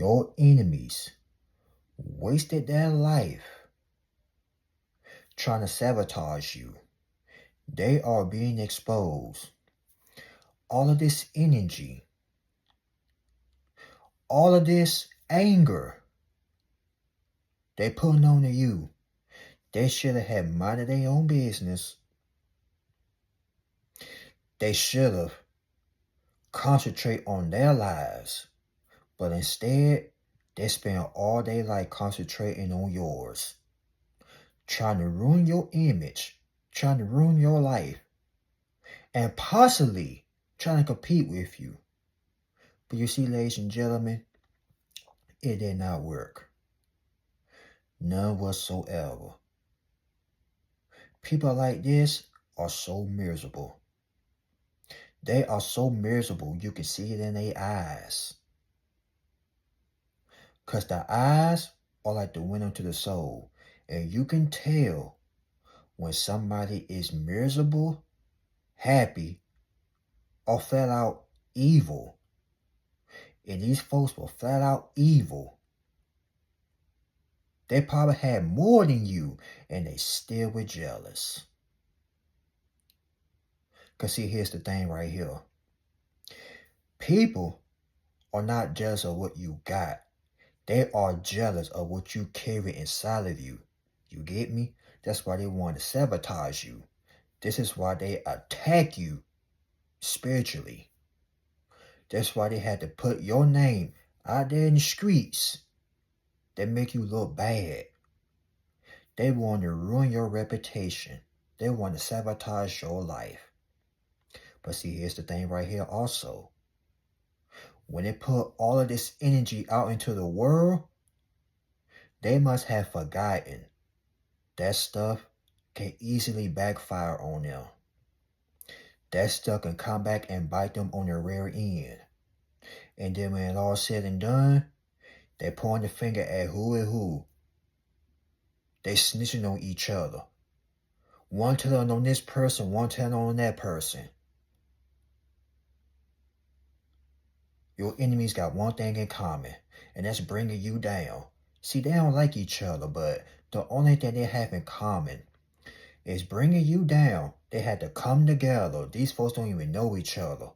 Your enemies wasted their life trying to sabotage you. They are being exposed. All of this energy, all of this anger they putting on to you, they should have had minded their own business. They should have concentrated on their lives. But instead, they spend all day life concentrating on yours. Trying to ruin your image. Trying to ruin your life. And possibly trying to compete with you. But you see, ladies and gentlemen, it did not work. None whatsoever. People like this are so miserable. They are so miserable you can see it in their eyes. Because the eyes are like the window to the soul. And you can tell when somebody is miserable, happy, or flat out evil. And these folks were flat out evil. They probably had more than you, and they still were jealous. Because see, here's the thing right here. People are not jealous of what you got. They are jealous of what you carry inside of you. You get me? That's why they want to sabotage you. This is why they attack you spiritually. That's why they had to put your name out there in the streets. They make you look bad. They want to ruin your reputation. They want to sabotage your life. But see, here's the thing right here also. When they put all of this energy out into the world, they must have forgotten that stuff can easily backfire on them. That stuff can come back and bite them on their rear end. And then when it's all said and done, they point the finger at who and who. They snitching on each other. One telling on this person, one telling on that person. Your enemies got one thing in common, and that's bringing you down. See, they don't like each other, but the only thing they have in common is bringing you down. They had to come together. These folks don't even know each other.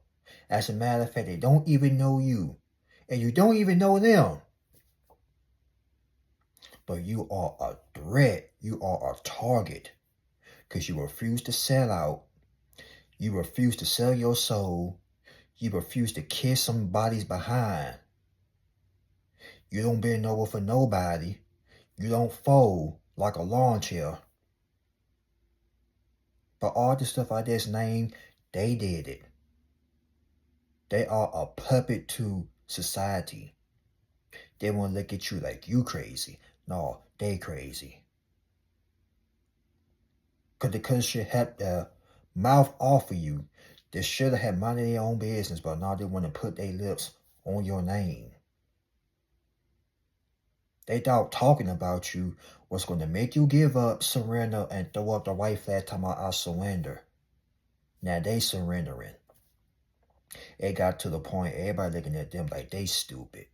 As a matter of fact, they don't even know you. And you don't even know them. But you are a threat. You are a target. Because you refuse to sell out. You refuse to sell your soul. You refuse to kiss somebody's behind. You don't bend over for nobody. You don't fold like a lawn chair. But all the stuff I just named, they did it. They are a puppet to society. They won't look at you like you crazy. No, they crazy. Because they could should have their mouth off of you. They should have had minded their own business, but now they want to put their lips on your name. They thought talking about you was going to make you give up, surrender, and throw up the white flag talking about I surrender. Now they surrendering. It got to the point everybody looking at them like they stupid.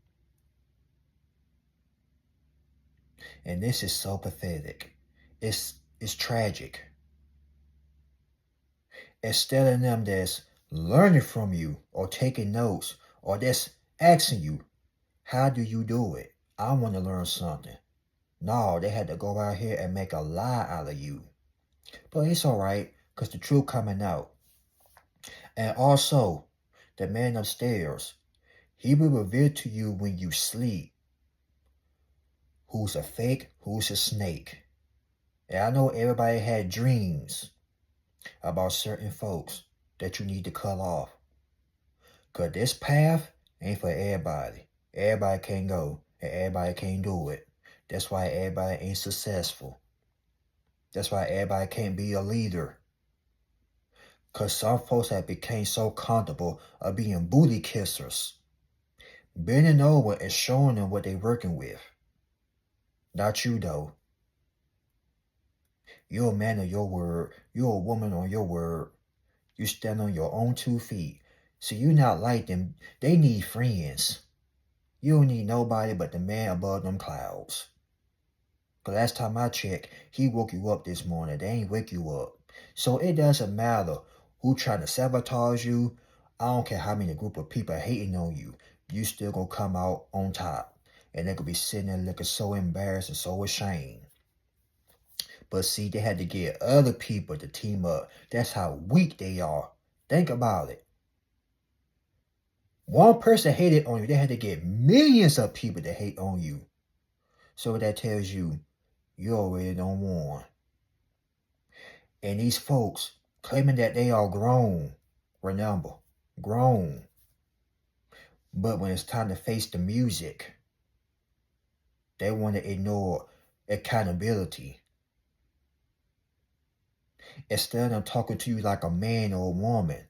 And this is so pathetic. It's tragic. Instead of them that's learning from you or taking notes or that's asking you, how do you do it? I want to learn something. No, they had to go out here and make a lie out of you. But it's all right because the truth coming out. And also, the man upstairs, he will reveal to you when you sleep who's a fake, who's a snake. And I know everybody had dreams about certain folks that you need to cut off. Because this path ain't for everybody. Everybody can't go and everybody can't do it. That's why everybody ain't successful. That's why everybody can't be a leader. Because some folks have become so comfortable of being booty kissers. Bending over and showing them what they're working with. Not you, though. You're a man of your word. You're a woman on your word. You stand on your own 2 feet. So you're not like them. They need friends. You don't need nobody but the man above them clouds. The last time I checked, he woke you up this morning. They ain't wake you up. So it doesn't matter who trying to sabotage you. I don't care how many group of people hating on you. You still gonna come out on top. And they could be sitting there looking so embarrassed and so ashamed. But see, they had to get other people to team up. That's how weak they are. Think about it. One person hated on you. They had to get millions of people to hate on you. So that tells you, you already don't want. And these folks claiming that they are grown. Remember, grown. But when it's time to face the music, they want to ignore accountability. Instead of them talking to you like a man or a woman,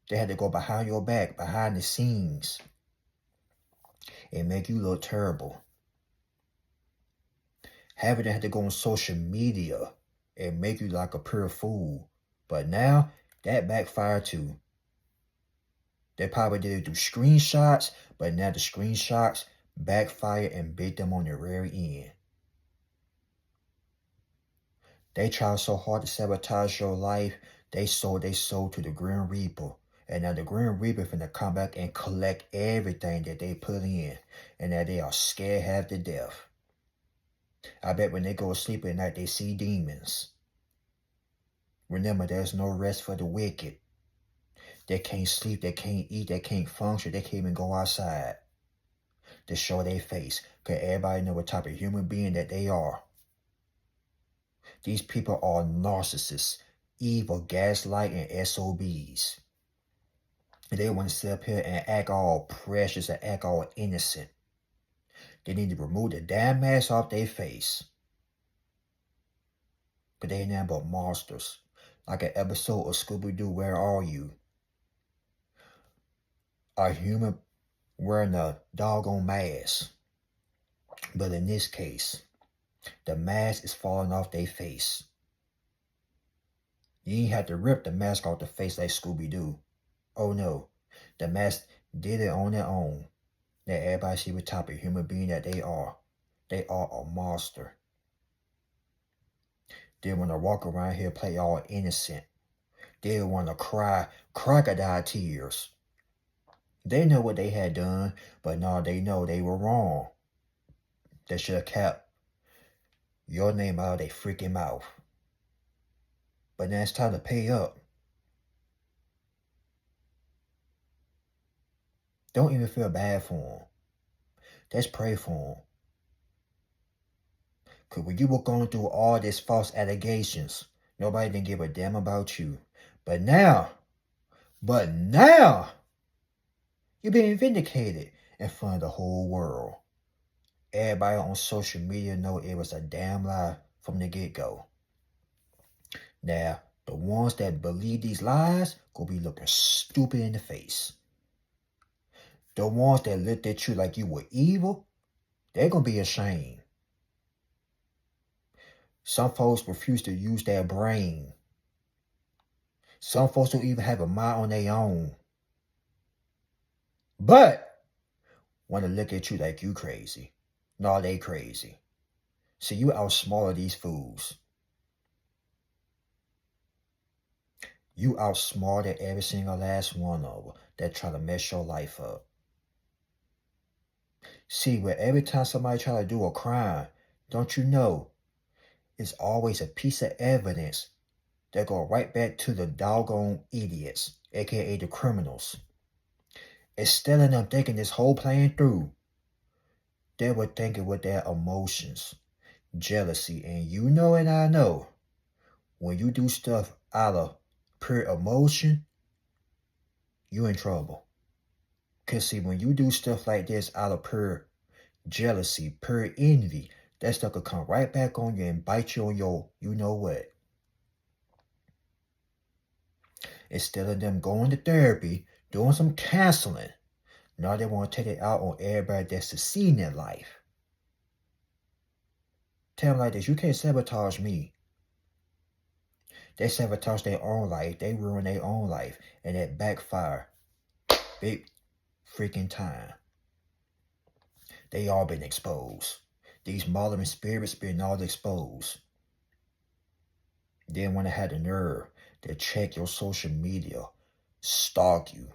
they had to go behind your back, behind the scenes, and make you look terrible. Having to go on social media and make you like a pure fool. But now, that backfired too. They probably did it through screenshots, but now the screenshots backfire and bit them on the very end. They tried so hard to sabotage your life, they sold to the Grim Reaper. And now the Grim Reaper finna come back and collect everything that they put in. And that they are scared half to death. I bet when they go to sleep at night, they see demons. Remember, there's no rest for the wicked. They can't sleep, they can't eat, they can't function, they can't even go outside to show their face. Because everybody know what type of human being that they are. These people are narcissists, evil, gaslight, and SOBs. And they want to sit up here and act all precious and act all innocent. They need to remove the damn mask off their face. Because they ain't nothing but monsters. Like an episode of Scooby-Doo, Where Are You? A human wearing a doggone mask. But in this case, the mask is falling off their face. You ain't have to rip the mask off the face like Scooby-Doo. Oh no, the mask did it on their own. Let everybody see what type of human being that they are. They are a monster. They want to walk around here play all innocent. They want to cry crocodile tears. They know what they had done, but now they know they were wrong. They should have kept your name out of their freaking mouth. But now it's time to pay up. Don't even feel bad for them. Just pray for them. Because when you were going through all these false allegations, nobody didn't give a damn about you. But now, you're being vindicated in front of the whole world. Everybody on social media know it was a damn lie from the get-go. Now, the ones that believe these lies gonna be looking stupid in the face. The ones that looked at you like you were evil, they're gonna be ashamed. Some folks refuse to use their brain. Some folks don't even have a mind on their own. But want to look at you like you crazy. No, they crazy. See, you outsmarted these fools. You outsmarted every single last one of them that try to mess your life up. See, where every time somebody try to do a crime, don't you know, it's always a piece of evidence that go right back to the doggone idiots, aka the criminals. Instead of them thinking this whole plan through, they were thinking with their emotions, jealousy, and you know and I know, when you do stuff out of pure emotion, you in trouble. Because see, when you do stuff like this out of pure jealousy, pure envy, that stuff could come right back on you and bite you on your you know what. Instead of them going to therapy, doing some counseling, now they want to take it out on everybody that's succeeding in life. Tell them like this, you can't sabotage me. They sabotage their own life, they ruin their own life, and that backfire big freaking time. They all been exposed. These murdering spirits been all exposed. Then when I had the nerve to check your social media, stalk you,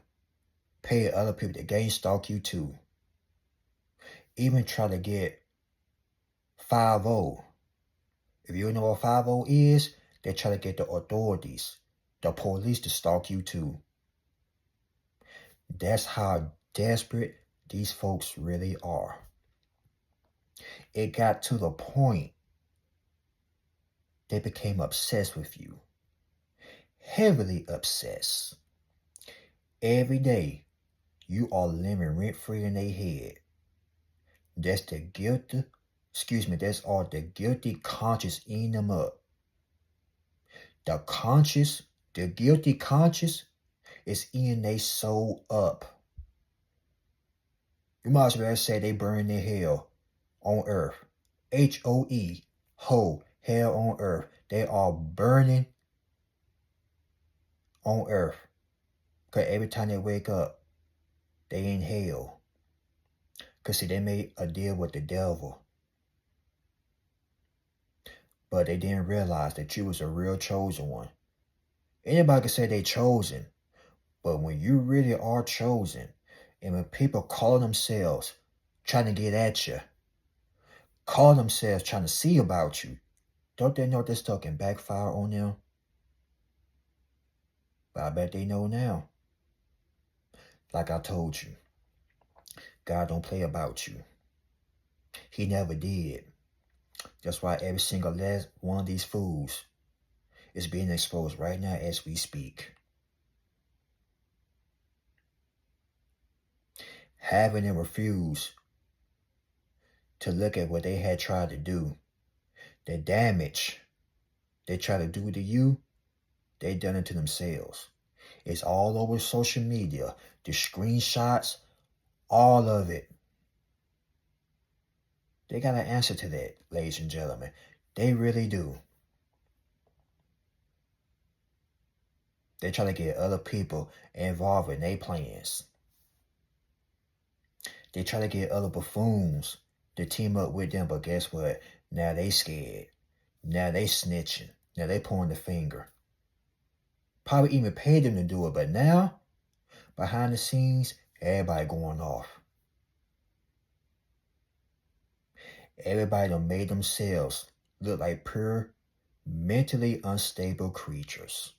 pay other people to gang stalk you too. Even try to get 5-0. If you know what 5-0 is, they try to get the authorities, the police to stalk you too. That's how desperate these folks really are. It got to the point they became obsessed with you. Heavily obsessed. Every day, you are living rent-free in their head. That's all the guilty conscience eating them up. The guilty conscience is eating their soul up. You might as well say they burn in hell on earth. H-O-E, hell on earth. They are burning on earth. Because every time they wake up, they in hell. Because see, they made a deal with the devil. But they didn't realize that you was a real chosen one. Anybody can say they chosen. But when you really are chosen, and when people call themselves trying to get at you, call themselves trying to see about you, don't they know this stuff can backfire on them? But I bet they know now. Like I told you, God don't play about you. He never did. That's why every single last one of these fools is being exposed right now as we speak. Having them refuse to look at what they had tried to do, the damage they try to do to you, they done it to themselves. It's all over social media, the screenshots, all of it. They got an answer to that, ladies and gentlemen. They really do. They try to get other people involved in their plans. They try to get other buffoons to team up with them, but guess what? Now they scared. Now they snitching. Now they pointing the finger. Probably even paid them to do it, but now, behind the scenes, everybody going off. Everybody done made themselves look like pure, mentally unstable creatures.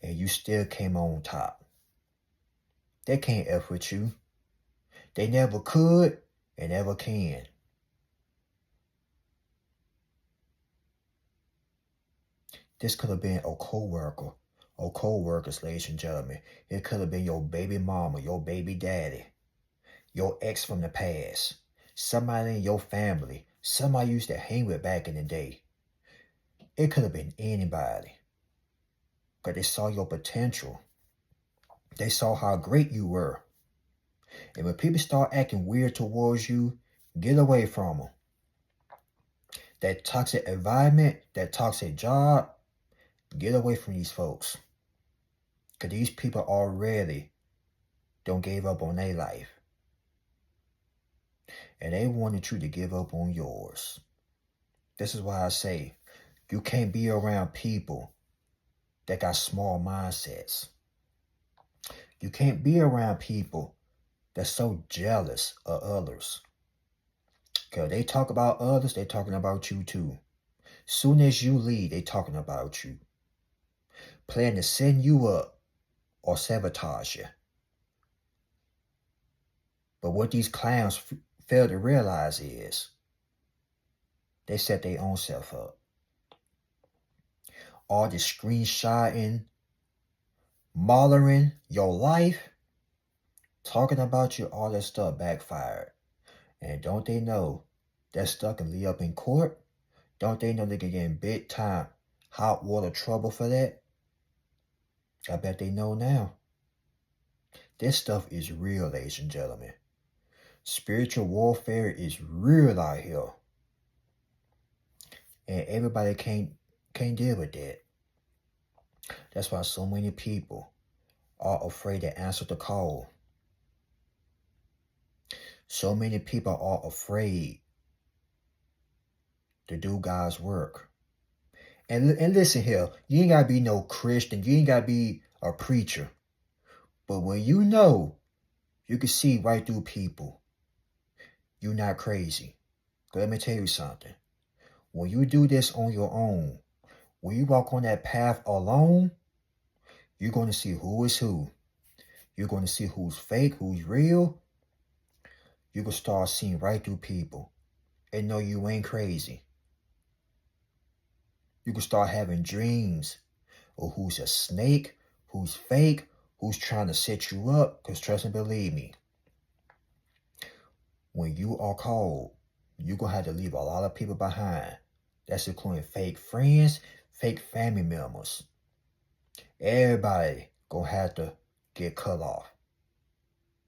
And you still came on top. They can't F with you. They never could and never can. This could have been a co-worker or co-workers, ladies and gentlemen. It could have been your baby mama, your baby daddy, your ex from the past, somebody in your family, somebody you used to hang with back in the day. It could have been anybody. Because they saw your potential. They saw how great you were. And when people start acting weird towards you, get away from them. That toxic environment, that toxic job, get away from these folks. Because these people already don't give up on their life. And they wanted you to give up on yours. This is why I say, you can't be around people that got small mindsets. You can't be around people that's so jealous of others. Because they talk about others, they talking about you too. Soon as you leave, they talking about you. Plan to send you up or sabotage you. But what these clowns fail to realize is they set their own self up. All this screenshotting, mothering your life, talking about you, all that stuff backfired. And don't they know that stuff can lead up in court? Don't they know they can get in big time hot water trouble for that? I bet they know now. This stuff is real, ladies and gentlemen. Spiritual warfare is real out here. And everybody can't deal with that. That's why so many people are afraid to answer the call. So many people are afraid to do God's work. And listen here, you ain't gotta be no Christian, you ain't gotta be a preacher. But when you know you can see right through people, you're not crazy. Let me tell you something. When you do this on your own, when you walk on that path alone, you're going to see who is who. You're going to see who's fake, who's real. You can start seeing right through people and know you ain't crazy. You can start having dreams of who's a snake, who's fake, who's trying to set you up. Because trust and believe me, when you are called, you're going to have to leave a lot of people behind. That's including fake friends, fake family members. Everybody going to have to get cut off.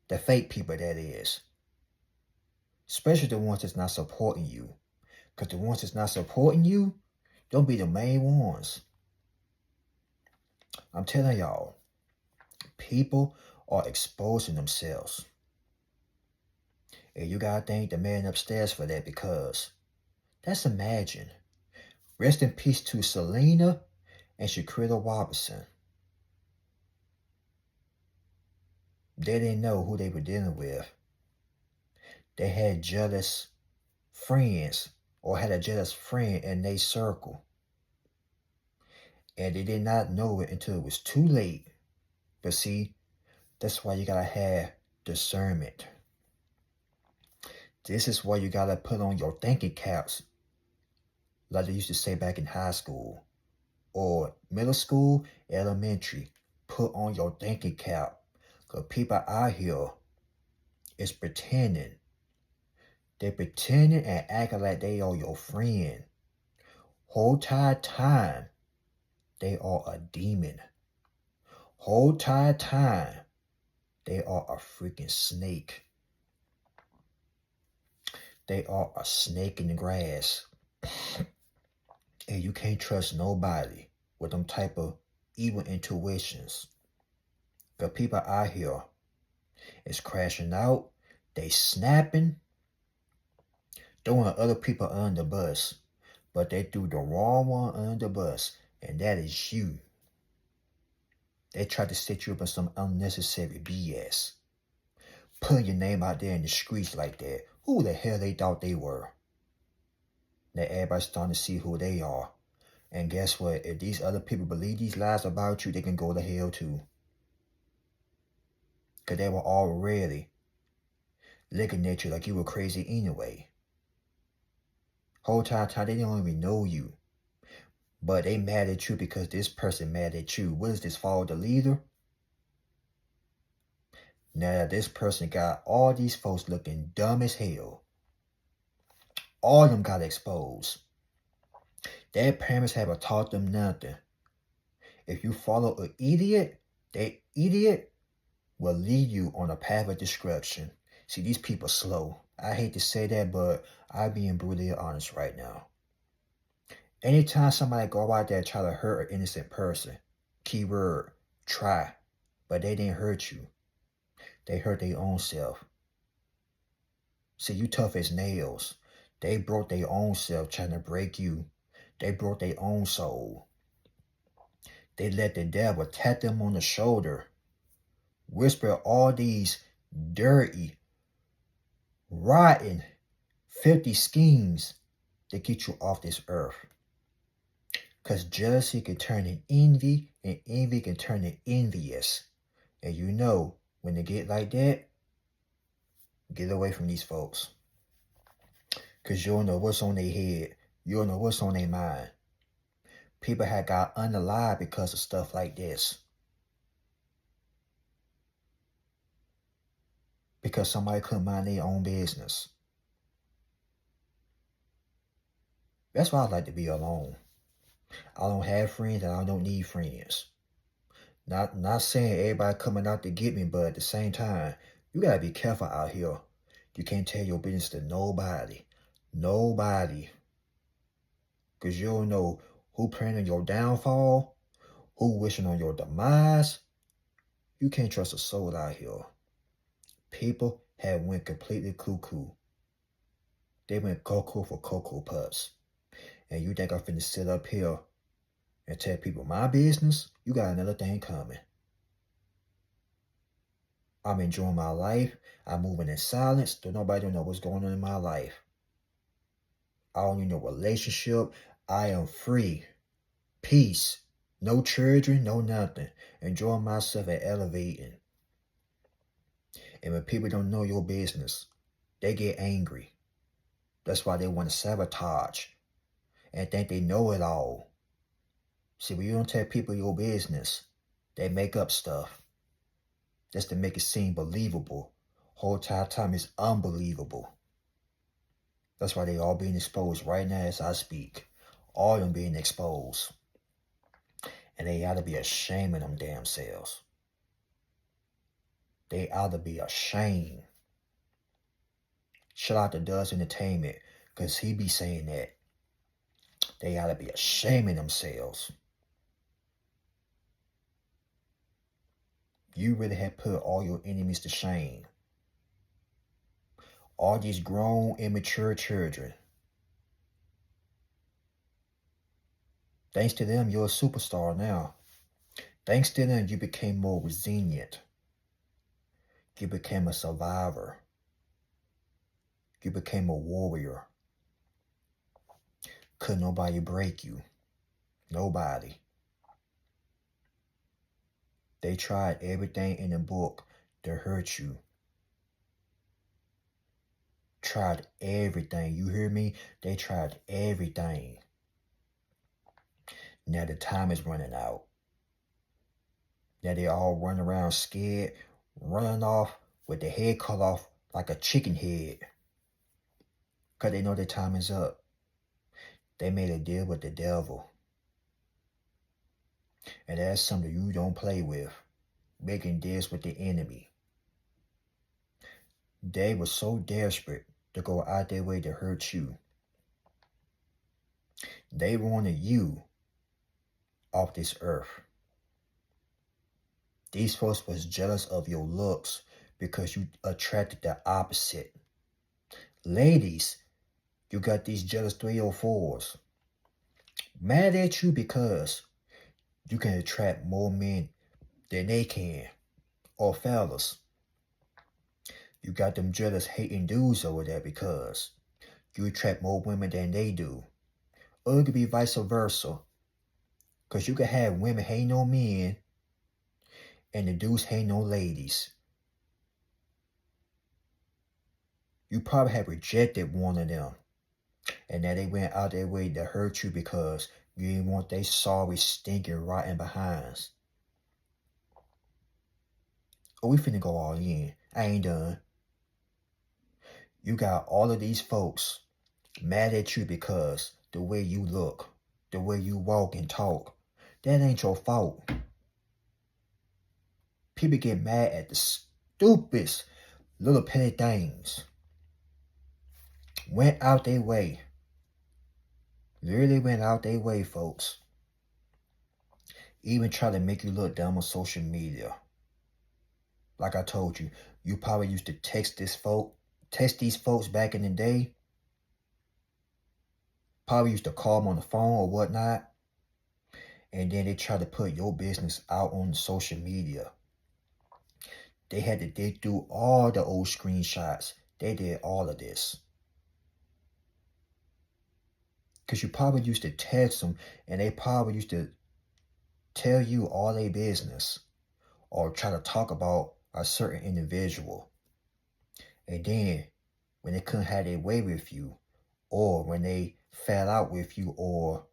The fake people, that is. Especially the ones that's not supporting you. Because the ones that's not supporting you, don't be the main ones. I'm telling y'all, people are exposing themselves. And you gotta thank the man upstairs for that, because let's imagine. Rest in peace to Selena and Shaquita Robinson. They didn't know who they were dealing with. They had jealous friends, or had a jealous friend in their circle. And they did not know it until it was too late. But see, that's why you gotta have discernment. This is why you gotta put on your thinking caps, like they used to say back in high school or middle school, elementary. Put on your thinking cap, because people out here is pretending. They're pretending and acting like they are your friend. Whole time, they are a demon. Whole time, they are a freaking snake. They are a snake in the grass. And you can't trust nobody with them type of evil intuitions. The people out here is crashing out. They snapping. Throwing other people under the bus. But they threw the wrong one under the bus. And that is you. They tried to set you up in some unnecessary BS. Putting your name out there in the streets like that. Who the hell they thought they were? Now everybody's starting to see who they are. And guess what? If these other people believe these lies about you, they can go to hell too. Because they were already looking at you like you were crazy anyway. Whole time they don't even know you. But they mad at you because this person mad at you. What is this, follow the leader? Now this person got all these folks looking dumb as hell. All of them got exposed. Their parents haven't taught them nothing. If you follow an idiot, that idiot will lead you on a path of destruction. See, these people slow. I hate to say that, but I'm being brutally honest right now. Anytime somebody go out there and try to hurt an innocent person, keyword, try, but they didn't hurt you. They hurt their own self. See, you tough as nails. They broke their own self trying to break you. They broke their own soul. They let the devil tap them on the shoulder, whisper all these dirty, rotten, filthy schemes to get you off this earth. Because jealousy can turn in envy, and envy can turn in envious. And you know, when they get like that, get away from these folks. Because you don't know what's on their head. You don't know what's on their mind. People have got unalive because of stuff like this. Because somebody couldn't mind their own business. That's why I like to be alone. I don't have friends and I don't need friends. Not saying everybody coming out to get me, but at the same time, you gotta be careful out here. You can't tell your business to nobody. Nobody. Because you don't know who praying on your downfall, who wishing on your demise. You can't trust a soul out here. People had went completely cuckoo. They went cuckoo for Cocoa Puffs. And you think I'm finna sit up here and tell people my business? You got another thing coming. I'm enjoying my life. I'm moving in silence. Nobody don't know what's going on in my life. I don't need no relationship. I am free. Peace. No children, no nothing. Enjoying myself and elevating. And when people don't know your business, they get angry. That's why they want to sabotage and think they know it all. See, when you don't tell people your business, they make up stuff just to make it seem believable. Whole entire time it's unbelievable. That's why they all being exposed right now as I speak. All of them being exposed. And they ought to be ashamed of them damn selves. They ought to be ashamed. Shout out to Does Entertainment, because he be saying that. They ought to be ashamed of themselves. You really have put all your enemies to shame. All these grown, immature children. Thanks to them, you're a superstar now. Thanks to them, you became more resilient. You became a survivor. You became a warrior. Could nobody break you? Nobody. They tried everything in the book to hurt you. Tried everything. You hear me? They tried everything. Now the time is running out. Now they all run around scared, running off with their head cut off like a chicken head. Because they know their time is up. They made a deal with the devil. And that's something you don't play with. Making deals with the enemy. They were so desperate to go out their way to hurt you. They wanted you off this earth. These folks was jealous of your looks because you attracted the opposite. Ladies, you got these jealous 304s. Mad at you because you can attract more men than they can. Or fellas. You got them jealous hating dudes over there because you attract more women than they do. Or it could be vice versa. Because you can have women hating on men and the dudes hating on ladies. You probably have rejected one of them. And now they went out their way to hurt you because you didn't want they sorry, stinking, rotten behinds. Oh, we finna go all in. I ain't done. You got all of these folks mad at you because the way you look, the way you walk and talk, that ain't your fault. People get mad at the stupidest little petty things. Went out their way. Literally went out their way, folks. Even try to make you look dumb on social media. Like I told you, you probably used to text these folks back in the day. Probably used to call them on the phone or whatnot. And then they try to put your business out on social media. They had to dig through all the old screenshots. They did all of this. Because you probably used to text them and they probably used to tell you all their business or try to talk about a certain individual. And then when they couldn't have their way with you, or when they fell out with you, or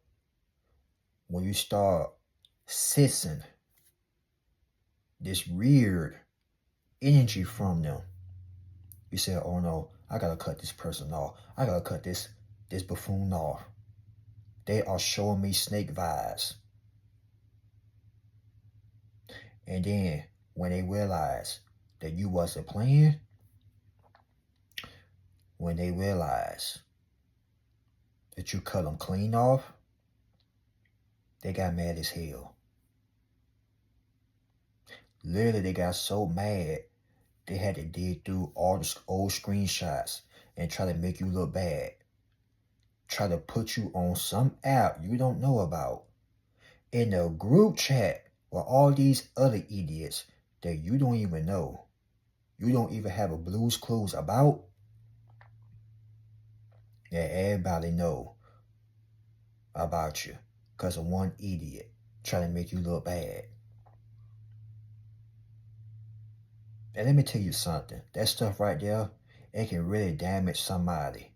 when you start sensing this weird energy from them, you say, oh no, I gotta cut this person off. I gotta cut this buffoon off. They are showing me snake vibes. And then when they realize that you wasn't playing, when they realize that you cut them clean off, they got mad as hell. Literally, they got so mad They had to dig through all the old screenshots and try to make you look bad. Try to put you on some app you don't know about. In a group chat with all these other idiots that you don't even know. You don't even have a blue's clues about. That everybody know about you because of one idiot trying to make you look bad. And let me tell you something. That stuff right there, it can really damage somebody.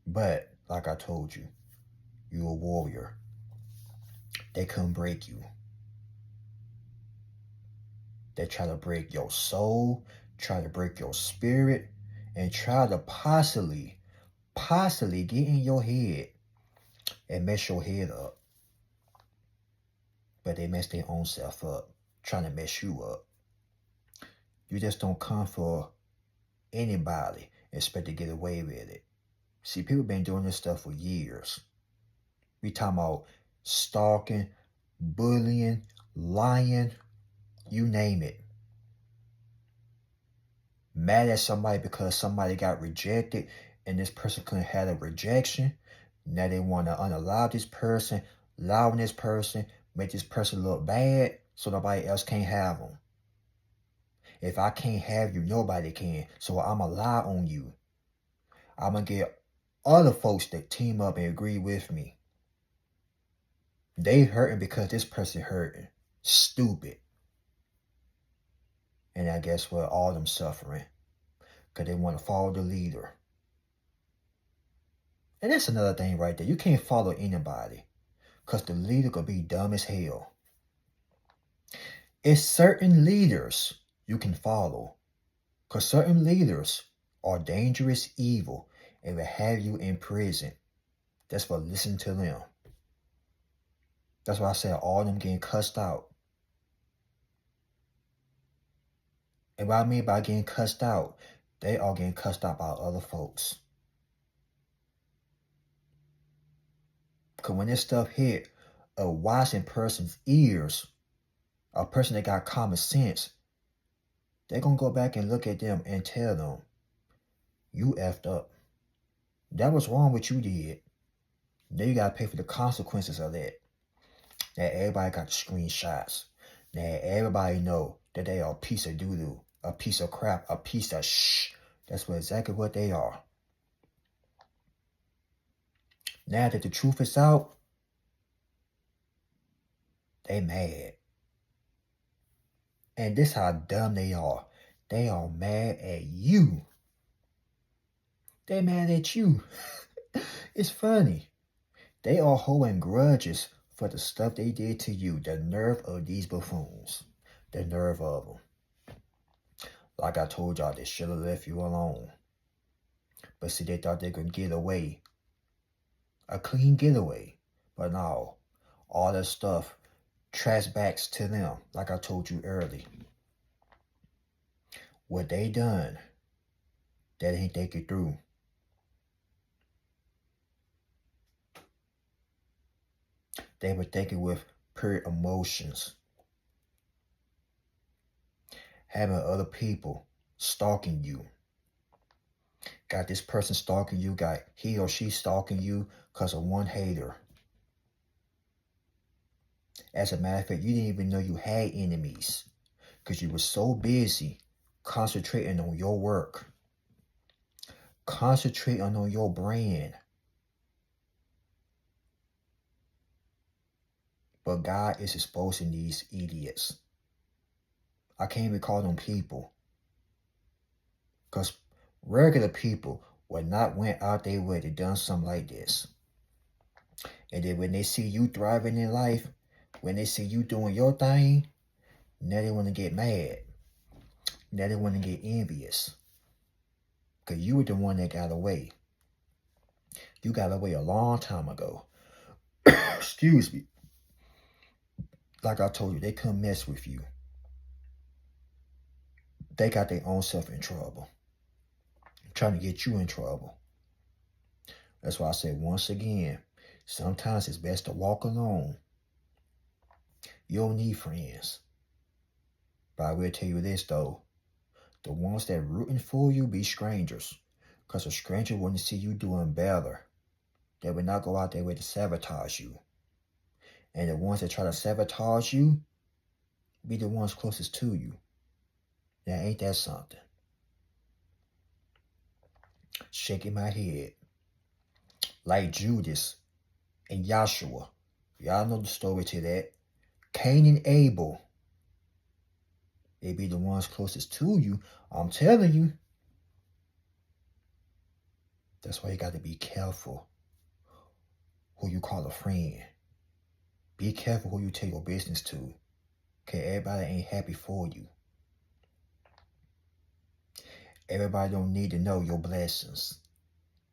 But, like I told you, you're a warrior. They couldn't break you. They try to break your soul, try to break your spirit, and try to possibly get in your head and mess your head up. But they mess their own self up, trying to mess you up. You just don't come for anybody and expect to get away with it. See, people been doing this stuff for years. We talking about stalking, bullying, lying, you name it. Mad at somebody because somebody got rejected and this person couldn't have a rejection. Now they want to unallow this person, allow this person, make this person look bad so nobody else can't have them. If I can't have you, nobody can. So I'm going to lie on you. I'm going to get other folks that team up and agree with me. They hurting because this person hurting. Stupid. And I guess what? All them suffering. Because they want to follow the leader. And that's another thing right there. You can't follow anybody. Because the leader could be dumb as hell. It's certain leaders you can follow. Because certain leaders are dangerous, evil, and will have you in prison. That's why listen to them. That's why I said all of them getting cussed out. And what I mean by getting cussed out, they are getting cussed out by other folks. Because when this stuff hit a wise person's ears, a person that got common sense, they're going to go back and look at them and tell them, you effed up. That was wrong what you did. Now you got to pay for the consequences of that. Now everybody got the screenshots. Now everybody know that they are a piece of doo-doo, a piece of crap, a piece of shh. That's exactly what they are. Now that the truth is out, they mad. And this how dumb they are. They are mad at you. They mad at you. It's funny. They are holding grudges for the stuff they did to you. The nerve of these buffoons. The nerve of them. Like I told y'all, they should have left you alone. But see, they thought they could get away. A clean getaway. But no. All that stuff trash backs to them. Like I told you earlier. What they done, that ain't take it through. They were thinking with pure emotions. Having other people stalking you. Got this person stalking you, got he or she stalking you because of one hater. As a matter of fact, you didn't even know you had enemies because you were so busy concentrating on your work. Concentrating on your brand. But God is exposing these idiots. I can't even call them people. Because regular people would not went out their way to done something like this. And then when they see you thriving in life, when they see you doing your thing, now they want to get mad. Now they want to get envious. Because you were the one that got away. You got away a long time ago. Excuse me. Like I told you, they couldn't mess with you. They got their own self in trouble. Trying to get you in trouble. That's why I say once again, sometimes it's best to walk alone. You don't need friends. But I will tell you this though. The ones that rooting for you be strangers. Because a stranger want to see you doing better. They will not go out their way to sabotage you. And the ones that try to sabotage you be the ones closest to you. Now ain't that something? Shaking my head. Like Judas and Joshua. Y'all know the story to that. Cain and Abel. They be the ones closest to you. I'm telling you. That's why you got to be careful who you call a friend. Be careful who you tell your business to. Okay, everybody ain't happy for you. Everybody don't need to know your blessings.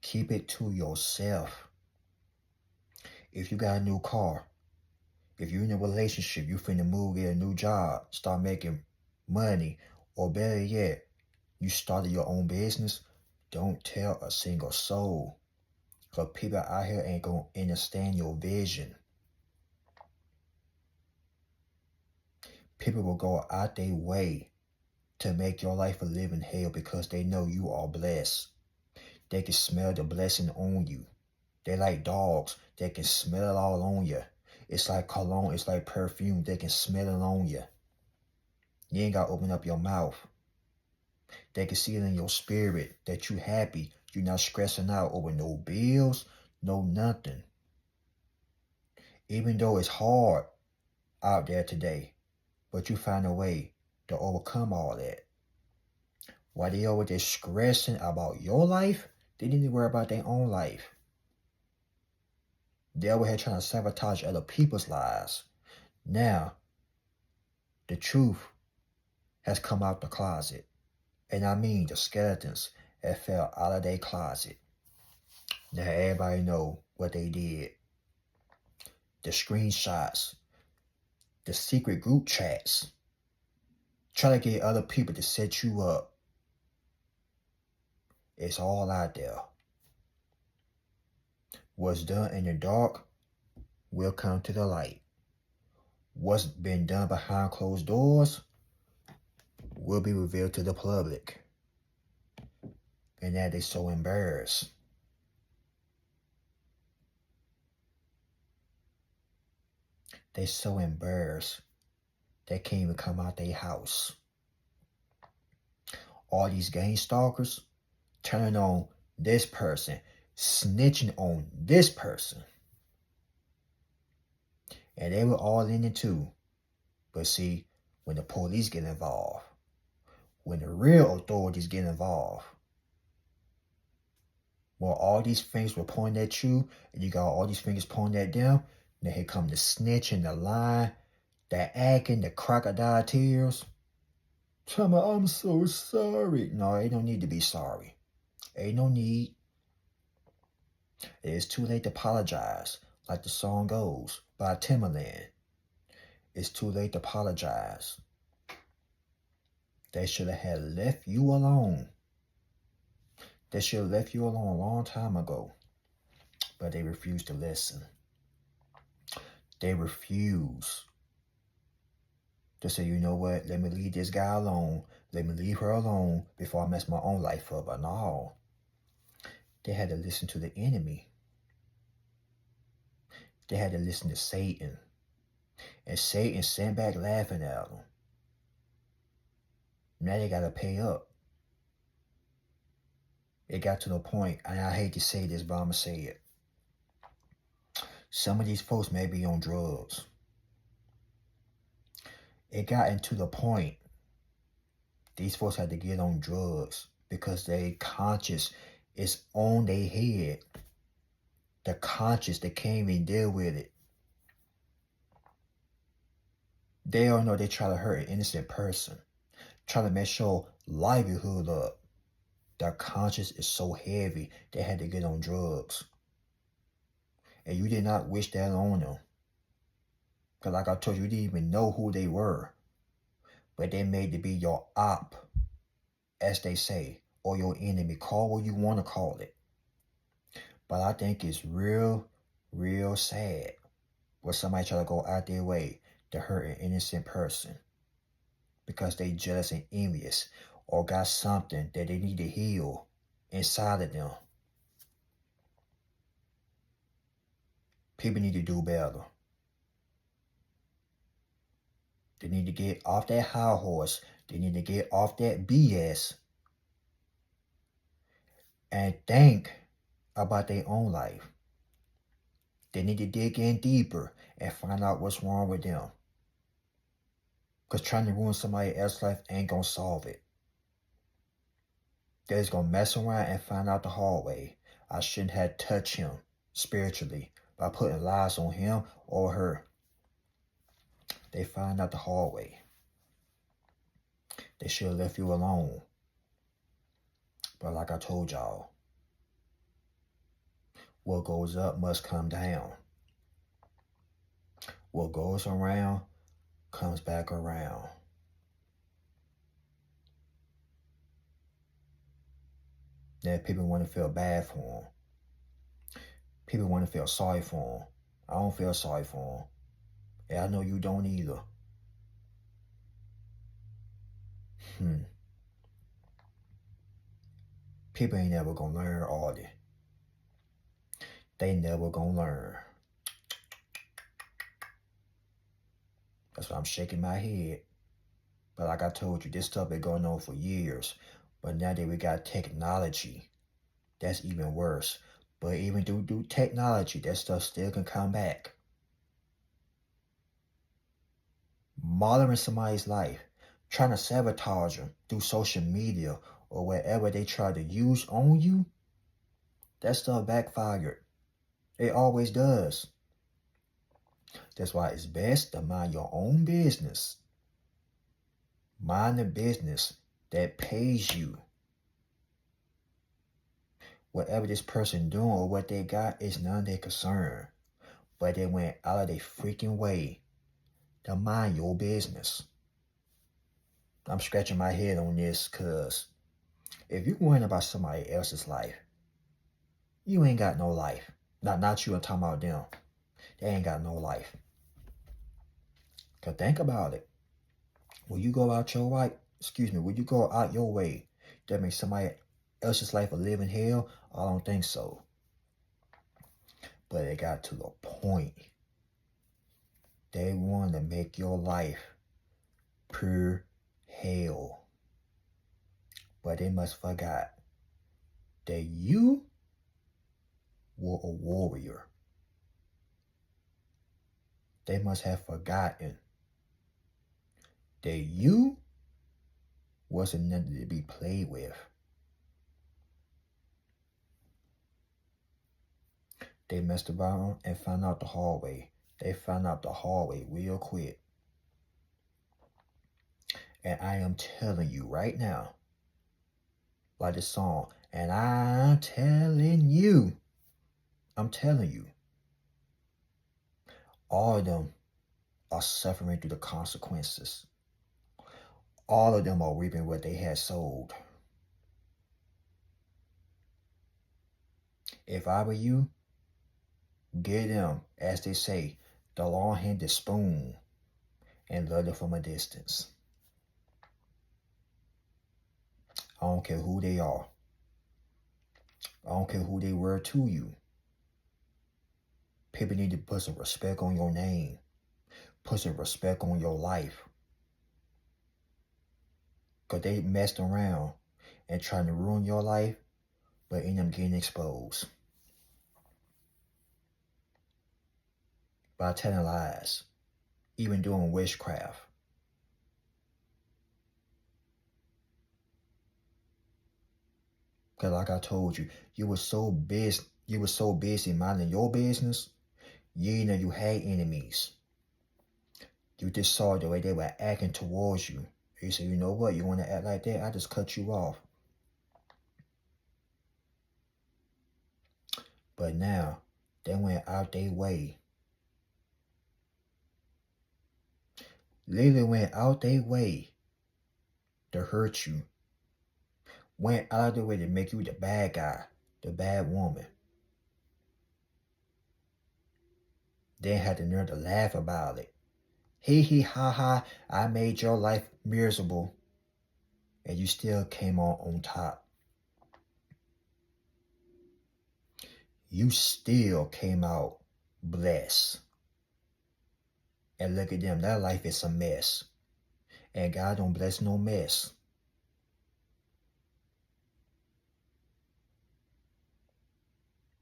Keep it to yourself. If you got a new car, if you're in a relationship, you finna move, get a new job, start making money, or better yet, you started your own business, don't tell a single soul. Because people out here ain't gonna understand your vision. People will go out their way to make your life a living hell because they know you are blessed. They can smell the blessing on you. They like dogs. They can smell it all on you. It's like cologne. It's like perfume. They can smell it on you. You ain't got to open up your mouth. They can see it in your spirit that you happy. You're not stressing out over no bills, no nothing. Even though it's hard out there today, but you find a way to overcome all that. While they over there stressing about your life, they didn't worry about their own life. They over here trying to sabotage other people's lives. Now, the truth has come out the closet. And I mean the skeletons that fell out of their closet. Now everybody know what they did. The screenshots, the secret group chats, try to get other people to set you up. It's all out there. What's done in the dark will come to the light. What's been done behind closed doors will be revealed to the public. And that they so embarrassed. They so embarrassed they can't even come out their house. All these gang stalkers turning on this person, snitching on this person. And they were all in it too. But see, when the police get involved, when the real authorities get involved, well, all these fingers were pointing at you, and you got all these fingers pointing at them, then here come the snitching, the lying, the acting, the crocodile tears. Tell me, I'm so sorry. No, they don't need to be sorry. Ain't no need. It is too late to apologize, like the song goes, by Timberland. It's too late to apologize. They should have had left you alone. They should have left you alone a long time ago. But they refused to listen. They refuse to say, you know what, let me leave this guy alone. Let me leave her alone before I mess my own life up. But no. They had to listen to the enemy. They had to listen to Satan. And Satan sat back laughing at them. Now they got to pay up. It got to the point, and I hate to say this, but I'm going to say it. Some of these folks may be on drugs. It got into the point, these folks had to get on drugs because their conscience is on their head. The conscience, they can't even deal with it. They don't know they try to hurt an innocent person. Try to mess your livelihood up. Their conscience is so heavy, they had to get on drugs. And you did not wish that on them. Because like I told you, you didn't even know who they were. But they made to be your op, as they say, or your enemy. Call what you want to call it. But I think it's real, real sad when somebody try to go out their way to hurt an innocent person because they jealous and envious. or got something that they need to heal inside of them. People need to do better. They need to get off that high horse. They need to get off that BS and think about their own life. They need to dig in deeper and find out what's wrong with them. Because trying to ruin somebody else's life ain't going to solve it. They're just going to mess around and find out the hard way. I shouldn't have touched him spiritually by putting lies on him or her. They find out the hard way. They should have left you alone. But like I told y'all, what goes up must come down. What goes around comes back around. Then people want to feel bad for them. People want to feel sorry for them. I don't feel sorry for them. And I know you don't either. People ain't never gonna learn, are they? They never gonna learn. That's why I'm shaking my head. But like I told you, this stuff been going on for years. But now that we got technology, that's even worse. But even through technology, that stuff still can come back. Monitoring somebody's life, trying to sabotage them through social media or wherever they try to use on you, that stuff backfired. It always does. That's why it's best to mind your own business. Mind the business that pays you. Whatever this person doing or what they got is none of their concern. But they went out of their freaking way to mind your business. I'm scratching my head on this because if you're worrying about somebody else's life, you ain't got no life. Not you, I'm talking about them. They ain't got no life. Because think about it. When you go out your way, when you go out your way, that makes somebody else's life a living hell? I don't think so. But it got to a point. They want to make your life pure hell. But they must forgot that you were a warrior. They must have forgotten that you wasn't nothing to be played with. They messed around and found out the hard way. They found out the hard way real quick. And I am telling you right now, like the song, and I'm telling you, all of them are suffering through the consequences. All of them are reaping what they had sowed. If I were you, give them, as they say, the long-handed spoon and love them from a distance. I don't care who they are. I don't care who they were to you. People need to put some respect on your name. Put some respect on your life. Because they messed around and trying to ruin your life, but end up getting exposed by telling lies, even doing witchcraft. Because like I told you, you were so busy minding your business, you didn't know you had enemies. You just saw the way they were acting towards you. You said, you know what, you want to act like that? I just cut you off. But now, they went out their way. Literally went out their way to hurt you. Went out of their way to make you the bad guy, the bad woman. Then had the nerve to laugh about it. Hee hee ha ha, I made your life miserable. and you still came on top. You still came out blessed. And look at them, their life is a mess. And God don't bless no mess.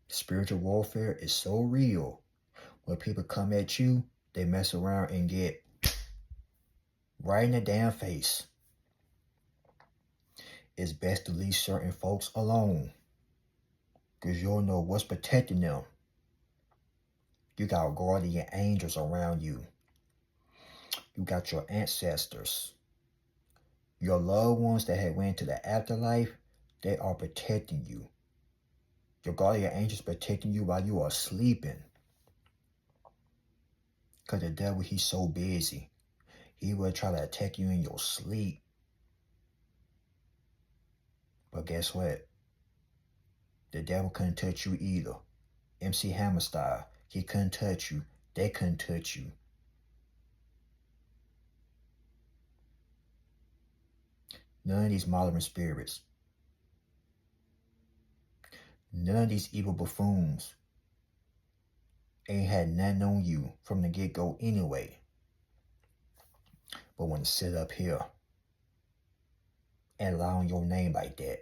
Spiritual warfare is so real. When people come at you, they mess around and get right in the damn face. It's best to leave certain folks alone, because you don't know what's protecting them. You got guardian angels around you. You got your ancestors. Your loved ones that had went to the afterlife, they are protecting you. Your guardian angels protecting you while you are sleeping. Because the devil, he's so busy. He will try to attack you in your sleep. But guess what? The devil couldn't touch you either. MC Hammer style. He couldn't touch you. They couldn't touch you. None of these modern spirits. None of these evil buffoons ain't had nothing on you from the get-go anyway. But want to sit up here and lie on your name like that.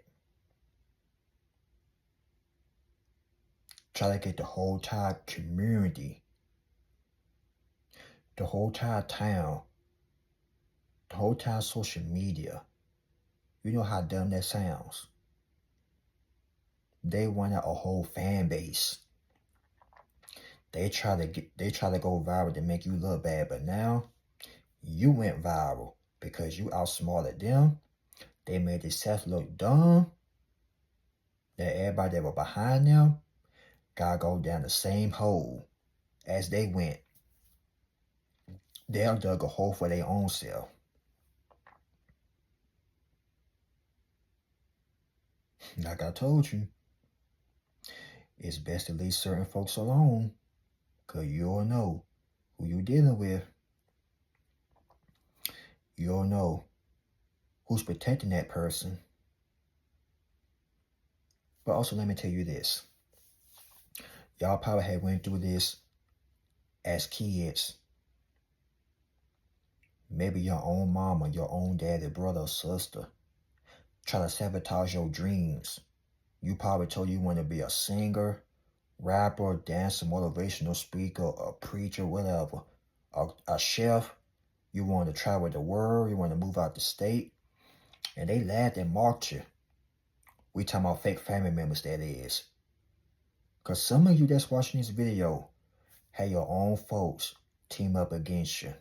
Try to get the whole entire community, the whole entire town, the whole entire social media. You know how dumb that sounds. They wanted a whole fan base. They try to go viral to make you look bad, but now you went viral because you outsmarted them. They made themselves look dumb. That everybody that were behind them gotta go down the same hole as they went. They dug a hole for their own self. Like I told you, it's best to leave certain folks alone, because you'll know who you're dealing with. You'll know who's protecting that person. But also, let me tell you this. Y'all probably had went through this as kids. Maybe your own mama, your own daddy, brother or sister try to sabotage your dreams. You probably told you want to be a singer, rapper, dancer, motivational speaker, a preacher, whatever. A chef. You want to travel the world. You want to move out the state. And they laughed and mocked you. We talking about fake family members, that is. Because some of you that's watching this video had your own folks team up against you.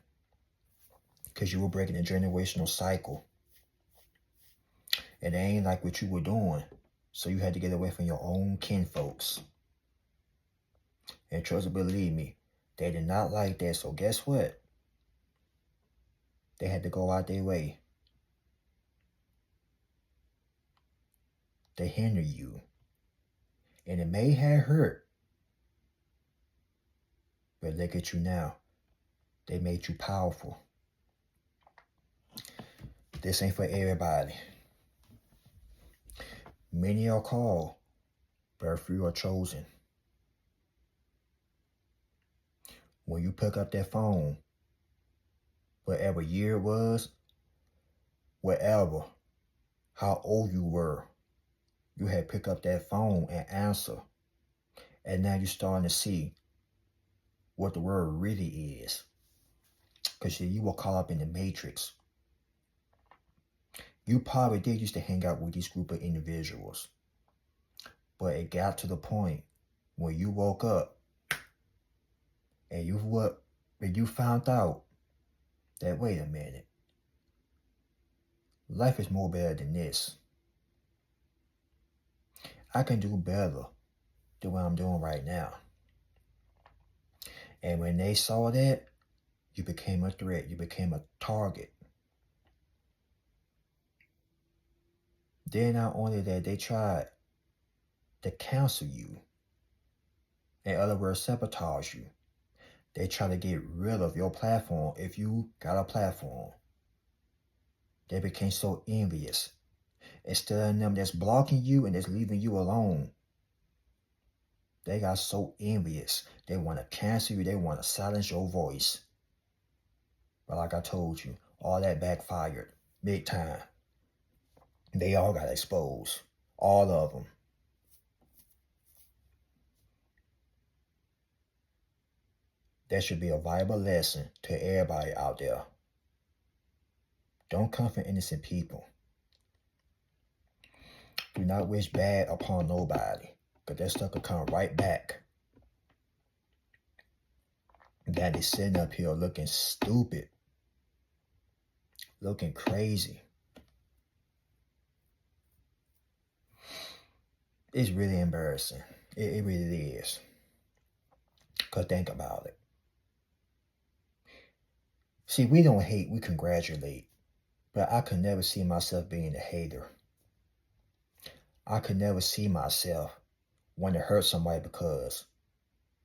Because you were breaking a generational cycle. And they ain't like what you were doing. So you had to get away from your own kinfolks. And trust and believe me, they did not like that. So guess what? They had to go out their way. They hinder you. And it may have hurt. But look at you now. They made you powerful. This ain't for everybody. Many are called, but few are chosen. When you pick up that phone, whatever year it was, whatever, how old you were, you had pick up that phone and answer. And now you're starting to see what the word really is. Because you were caught up in the matrix. You probably did used to hang out with this group of individuals. But it got to the point when you woke up and you found out that, wait a minute, life is more better than this. I can do better than what I'm doing right now. And when they saw that, you became a threat. You became a target. Then not only that, they tried to cancel you. In other words, sabotage you. They try to get rid of your platform if you got a platform. They became so envious. Instead of them that's blocking you and that's leaving you alone, they got so envious. They want to cancel you. They want to silence your voice. But like I told you, all that backfired big time. They all got exposed. All of them. That should be a viable lesson to everybody out there. Don't come for innocent people. Do not wish bad upon nobody, because that stuff could come right back. Got they sitting up here looking stupid, looking crazy. It's really embarrassing. It really is. Because think about it. See, we don't hate, we congratulate. But I could never see myself being a hater. I could never see myself want to hurt somebody because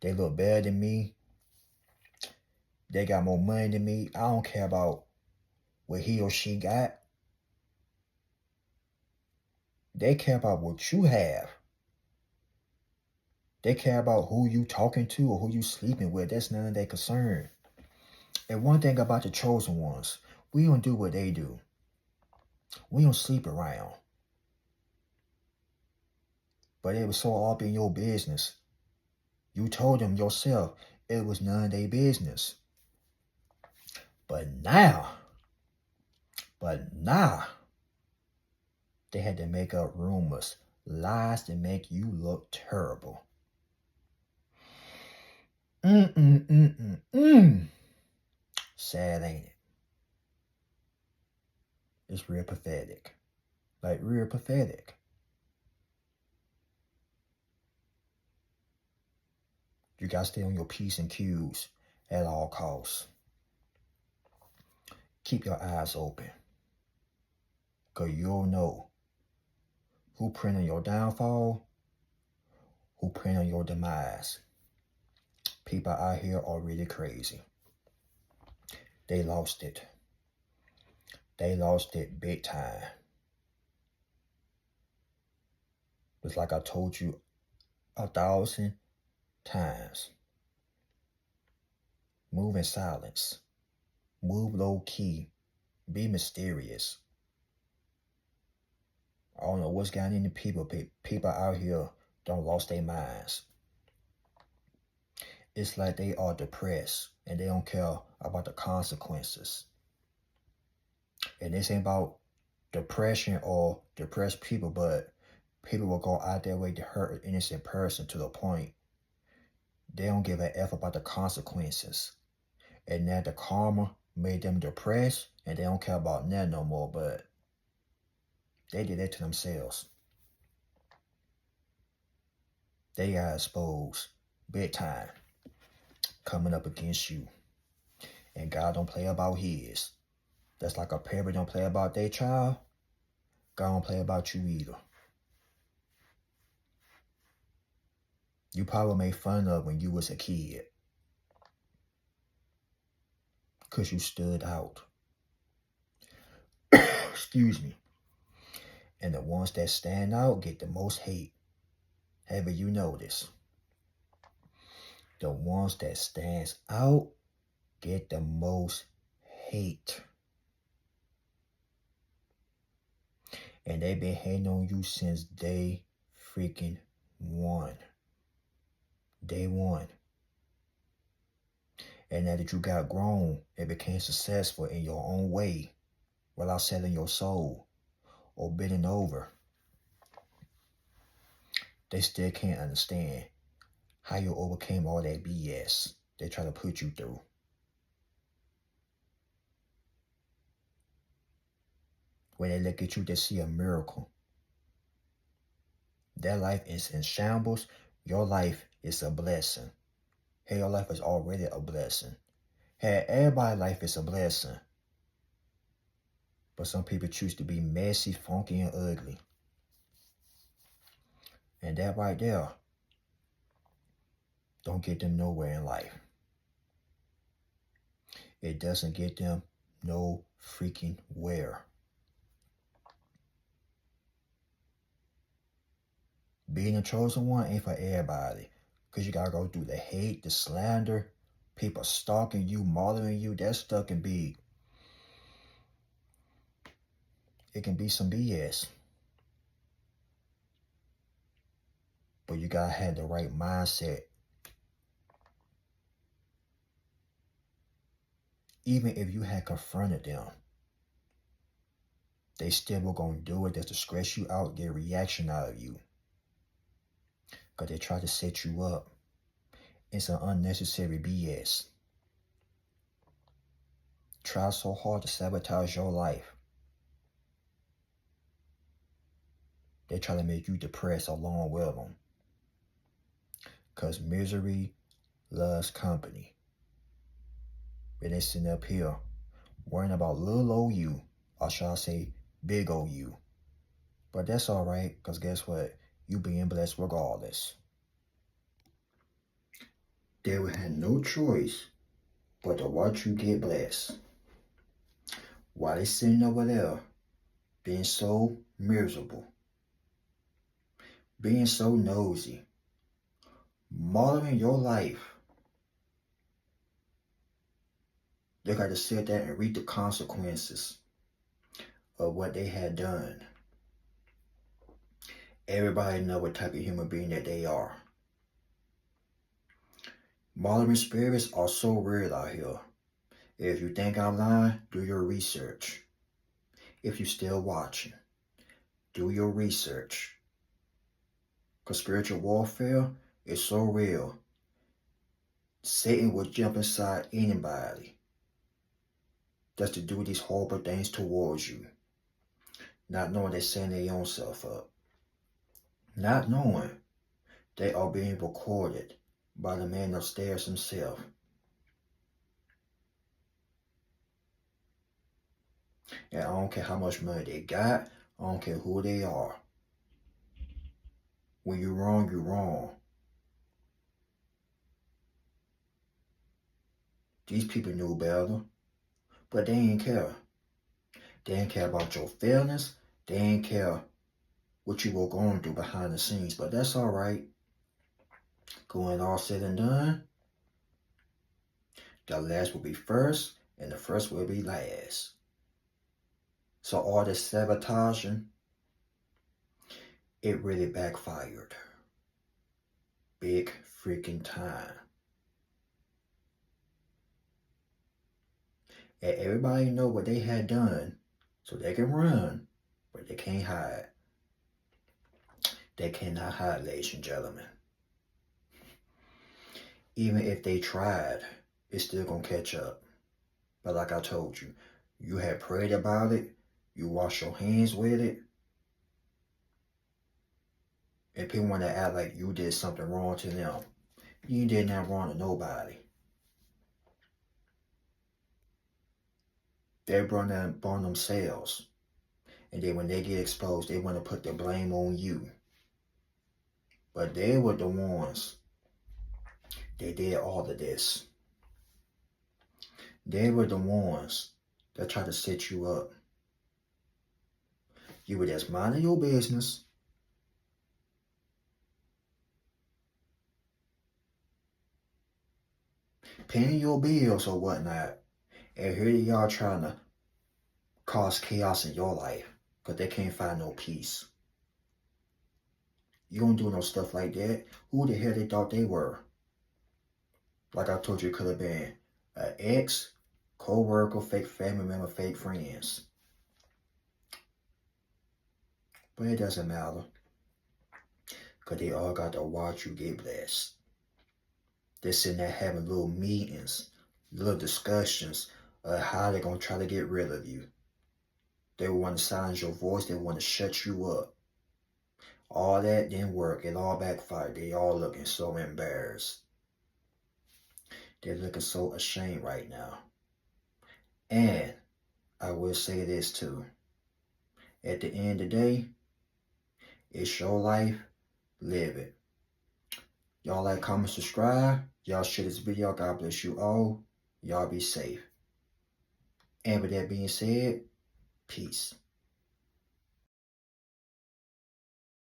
they look better than me. They got more money than me. I don't care about what he or she got. They care about what you have. They care about who you talking to or who you sleeping with. That's none of their concern. And one thing about the chosen ones, we don't do what they do. We don't sleep around. But it was so all in your business. You told them yourself it was none of their business. But now, they had to make up rumors, lies to make you look terrible. Sad, ain't it? It's real pathetic. Like, real pathetic. You gotta stay on your P's and Q's at all costs. Keep your eyes open. Because you'll know who praying on your downfall, who praying on your demise. People out here are really crazy. They lost it. They lost it big time. It's like I told you 1,000 times. Move in silence. Move low key. Be mysterious. I don't know what's gotten into people. People out here don't lost their minds. It's like they are depressed and they don't care about the consequences. And this ain't about depression or depressed people, but people will go out their way to hurt an innocent person to the point they don't give a F about the consequences. And now the karma made them depressed and they don't care about that no more, but they did it to themselves. They got exposed big time coming up against you. And God don't play about his. That's like a parent don't play about their child. God don't play about you either. You probably made fun of when you was a kid. Because you stood out. Excuse me. And the ones that stand out get the most hate. Have you noticed? The ones that stands out get the most hate. And they been hating on you since day freaking one. Day one. And now that you got grown and became successful in your own way without selling your soul or bending over, they still can't understand how you overcame all that BS they try to put you through. When they look at you, they see a miracle. Their life is in shambles. Your life is a blessing. Hey, your life is already a blessing. Hey, everybody's life is a blessing. But some people choose to be messy, funky, and ugly. And that right there don't get them nowhere in life. It doesn't get them no freaking where. Being a chosen one ain't for everybody. Because you gotta go through the hate, the slander, people stalking you, modeling you. That stuff can be, it can be some BS. But you gotta have the right mindset. Even if you had confronted them, they still were gonna do it just to stress you out, get a reaction out of you. Because they try to set you up. It's an unnecessary BS. Try so hard to sabotage your life. They try to make you depressed along with them. Because misery loves company. When they sitting up here worrying about little old you, or shall I say big old you. But that's alright, because guess what? You being blessed regardless. They will have no choice but to watch you get blessed. While they sitting over there being so miserable, being so nosy, modeling your life, they got to sit there and reap the consequences of what they had done. Everybody know what type of human being that they are. Modeling spirits are so real out here. If you think I'm lying, do your research. If you're still watching, do your research. Because spiritual warfare is so real. Satan will jump inside anybody just to do these horrible things towards you. Not knowing they're setting their own self up. Not knowing they are being recorded by the man upstairs himself. And I don't care how much money they got. I don't care who they are. When you're wrong, you're wrong. These people knew better, but they ain't care. They ain't care about your feelings. They ain't care what you were going through behind the scenes. But that's alright. When all said and done, the last will be first, and the first will be last. So all this sabotaging, it really backfired. Big freaking time. And everybody know what they had done, so they can run, but they can't hide. They cannot hide, ladies and gentlemen. Even if they tried, it's still gonna catch up. But like I told you, you had prayed about it, you wash your hands with it, and people want to act like you did something wrong to them. You did nothing wrong to nobody. They burn themselves. And then when they get exposed, they want to put the blame on you. But they were the ones that did all of this. They were the ones that tried to set you up. You were just minding your business. Paying your bills or whatnot. And here y'all trying to cause chaos in your life. Because they can't find no peace. You don't do no stuff like that. Who the hell they thought they were? Like I told you, it could have been an ex, co-worker, fake family member, fake friends. But it doesn't matter. Because they all got to watch you get blessed. They're sitting there having little meetings, little discussions of how they're going to try to get rid of you. They want to silence your voice. They want to shut you up. All that didn't work. It all backfired. They all looking so embarrassed. They're looking so ashamed right now. And I will say this too. At the end of the day, it's your life. Live it. Y'all like, comment, subscribe. Y'all share this video. God bless you all. Y'all be safe. And with that being said, peace.